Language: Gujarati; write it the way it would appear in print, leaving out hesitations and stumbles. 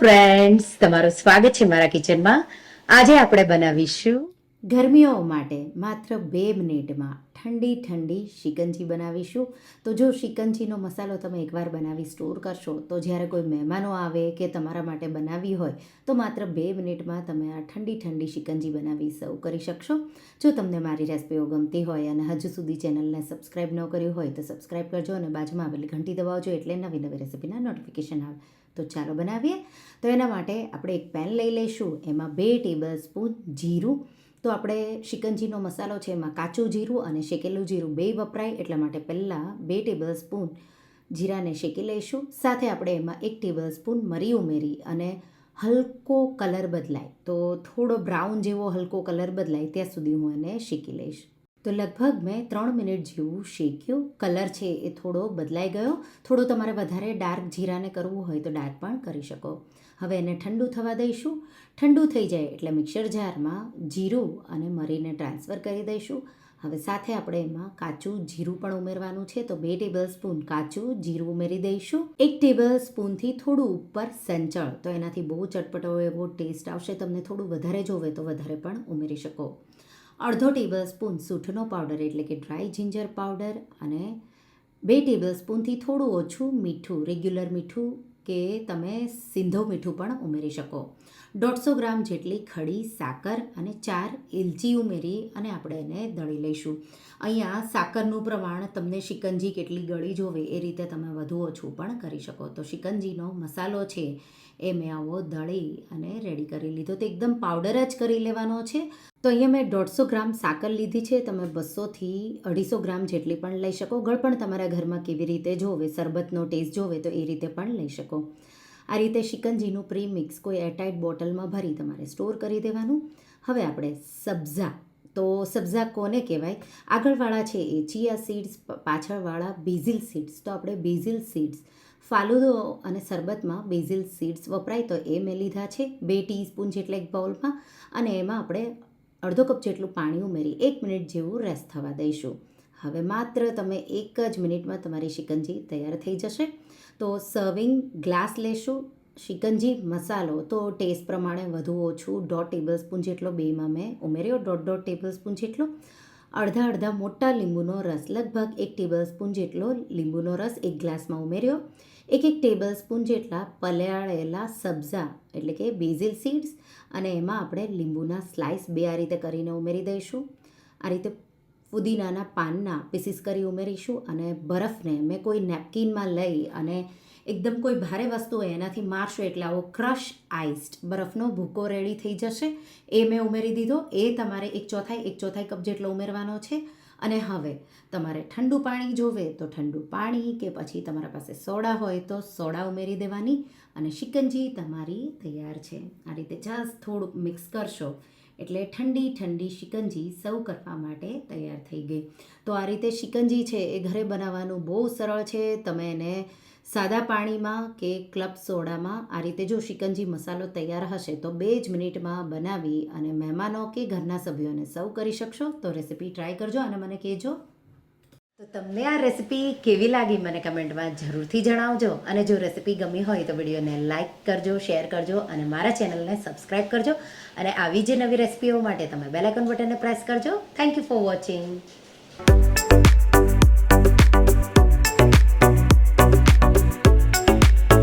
ફ્રેન્ડ્સ, તમારું સ્વાગત છે મારા કિચનમાં. આજે આપણે બનાવીશું ગરમીઓ માટે માત્ર 2 મિનિટમાં ઠંડી ઠંડી શિકંજી બનાવીશું. તો જો શિકંજીનો મસાલો તમે એકવાર બનાવી સ્ટોર કરશો તો જ્યારે કોઈ મહેમાનો આવે કે તમારા માટે બનાવી હોય તો માત્ર 2 મિનિટમાં તમે આ ઠંડી ઠંડી શિકંજી બનાવી સર્વ કરી શકશો. જો તમને મારી રેસિપીઓ ગમતી હોય અને હજુ સુધી ચેનલને સબસ્ક્રાઈબ ન કર્યું હોય તો સબસ્ક્રાઈબ કરજો અને બાજુમાં આવેલી ઘંટી દબાવજો એટલે નવી નવી રેસિપીના નોટિફિકેશન આવે. તો ચાલો બનાવીએ. તો એના માટે આપણે એક પેન લઈ લઈશું. એમાં 2 ટેબલ સ્પૂન જીરું. તો આપણે શિકંજીનો મસાલો છે એમાં કાચું જીરું અને શેકેલું જીરું બે વપરાય, એટલા માટે પહેલાં 2 ટેબલ સ્પૂન જીરાને શેકી લઈશું. સાથે આપણે એમાં 1 ટેબલ સ્પૂન મરી ઉમેરી અને હલકો કલર બદલાય, તો થોડો બ્રાઉન જેવો હલકો કલર બદલાય ત્યાં સુધી હું એને શેકી લઈશ. તો લગભગ મેં 3 મિનિટ જેવું શેક્યું. કલર છે એ થોડો બદલાઈ ગયો. થોડો તમારે વધારે ડાર્ક જીરાને કરવું હોય તો ડાર્ક પણ કરી શકો. હવે એને ઠંડુ થવા દઈશું. ઠંડુ થઈ જાય એટલે મિક્સર જારમાં જીરું અને મરીને ટ્રાન્સફર કરી દઈશું. હવે સાથે આપણે એમાં કાચું જીરું પણ ઉમેરવાનું છે. તો 2 ટેબલ સ્પૂન કાચું જીરું ઉમેરી દઈશું. 1 ટેબલ સ્પૂનથી થોડું ઉપર સંચળ, તો એનાથી બહુ ચટપટો એવો ટેસ્ટ આવશે. તમને થોડું વધારે જોવે તો વધારે પણ ઉમેરી શકો. અડધો ટેબલ સ્પૂન સૂંઠનો પાવડર એટલે કે ડ્રાય જિંજર પાવડર અને 2 ટેબલ સ્પૂનથી થોડું ઓછું મીઠું, રેગ્યુલર મીઠું કે તમે સિંધો મીઠું પણ ઉમેરી શકો. 150 ગ્રામ જેટલી ખડી સાકર અને 4 એલચી ઉમેરી અને આપણે એને દળી લઈશું. અહીંયા સાકરનું પ્રમાણ તમને શિકંજી કેટલી ગળી જોવે એ રીતે તમે વધુ ઓછું પણ કરી શકો. તો શિકંજીનો મસાલો છે એ મેં આવો દળી અને રેડી કરી લીધો. તો એકદમ પાવડર જ કરી લેવાનો છે. તો અહીંયા મેં 150 ગ્રામ સાકર લીધી છે. તમે 200થી 250 ગ્રામ જેટલી પણ લઈ શકો. ગળપણ તમારા ઘરમાં કેવી રીતે જોવે, શરબતનો ટેસ્ટ જોવે તો એ રીતે પણ લઈ શકો. આ રીતે શિકંજીનું પ્રીમિક્સ કોઈ એરટાઇટ બોટલમાં ભરી તમારે સ્ટોર કરી દેવાનું. હવે આપણે સબ્ઝા, તો સબ્ઝા કોને કહેવાય? આગળવાળા છે એ ચિયા સીડ્સ, પાછળવાળા બેઝિલ સીડ્સ. તો આપણે બેઝિલ સીડ્સ, ફાલુદો અને શરબતમાં બેઝિલ સીડ્સ વપરાય તો એ મેં લીધા છે 2 ટીસ્પૂન જેટલા એક બાઉલમાં. અને એમાં આપણે અડધો કપ જેટલું પાણી ઉમેરી 1 મિનિટ જેવું રેસ્ટ થવા દઈશું. હવે માત્ર તમે 1 જ મિનિટમાં તમારી શિકંજી તૈયાર થઈ જશે. તો સર્વિંગ ગ્લાસ લેશું. શિકંજી મસાલો તો ટેસ્ટ પ્રમાણે વધુ ઓછું 1.5 ટેબલ સ્પૂન જેટલો બેમાં મેં ઉમેર્યો, 1.5 ટેબલ સ્પૂન જેટલો. અડધા મોટા લીંબુનો રસ, લગભગ 1 ટેબલ સ્પૂન જેટલો લીંબુનો રસ એક ગ્લાસમાં ઉમેર્યો. 1 ટેબલ સ્પૂન જેટલા પલાળેલા સબ્ઝા એટલે કે બેઝિલ સીડ્સ અને એમાં આપણે લીંબુના સ્લાઇસ 2 આ રીતે કરીને ઉમેરી દઈશું. આ રીતે ફુદીનાના પાનના પીસીસ કરી ઉમેરીશું. અને બરફને મેં કોઈ નેપકિનમાં લઈ અને એકદમ કોઈ ભારે વસ્તુ હોય એનાથી મારશો એટલે આવો ક્રશ આઈસ્ડ બરફનો ભૂકો રેડી થઈ જશે. એ મેં ઉમેરી દીધો. એ તમારે 1/4 કપ જેટલો ઉમેરવાનો છે. અને હવે તમારે ઠંડુ પાણી જોવે તો ઠંડુ પાણી, કે પછી તમારા પાસે સોડા હોય તો સોડા ઉમેરી દેવાની અને શિકંજી તમારી તૈયાર છે. આ રીતે જસ્ટ થોડુંક મિક્સ કરશો એટલે ઠંડી ઠંડી શિકંજી સર્વ કરવા માટે તૈયાર થઈ ગઈ. તો આ રીતે શિકંજી છે એ ઘરે બનાવવાનું બહુ સરળ છે. તમે એને સાદા પાણીમાં કે ક્લબ સોડામાં આ રીતે જો શિકંજી મસાલો તૈયાર હશે તો 2 જ મિનિટમાં બનાવી અને મહેમાનો કે ઘરના સભ્યોને સર્વ કરી શકશો. તો રેસિપી ટ્રાય કરજો અને મને કહેજો. તો તમને આ રેસિપી કેવી લાગી મને કમેન્ટમાં જરૂરથી જણાવજો. અને જો રેસિપી ગમી હોય તો વિડીયોને લાઇક કરજો, શેર કરજો અને મારા ચેનલને સબસ્ક્રાઈબ કરજો. અને આવી જે નવી રેસિપીઓ માટે તમે બેલ આઇકન બટનને પ્રેસ કરજો. Thank you for watching.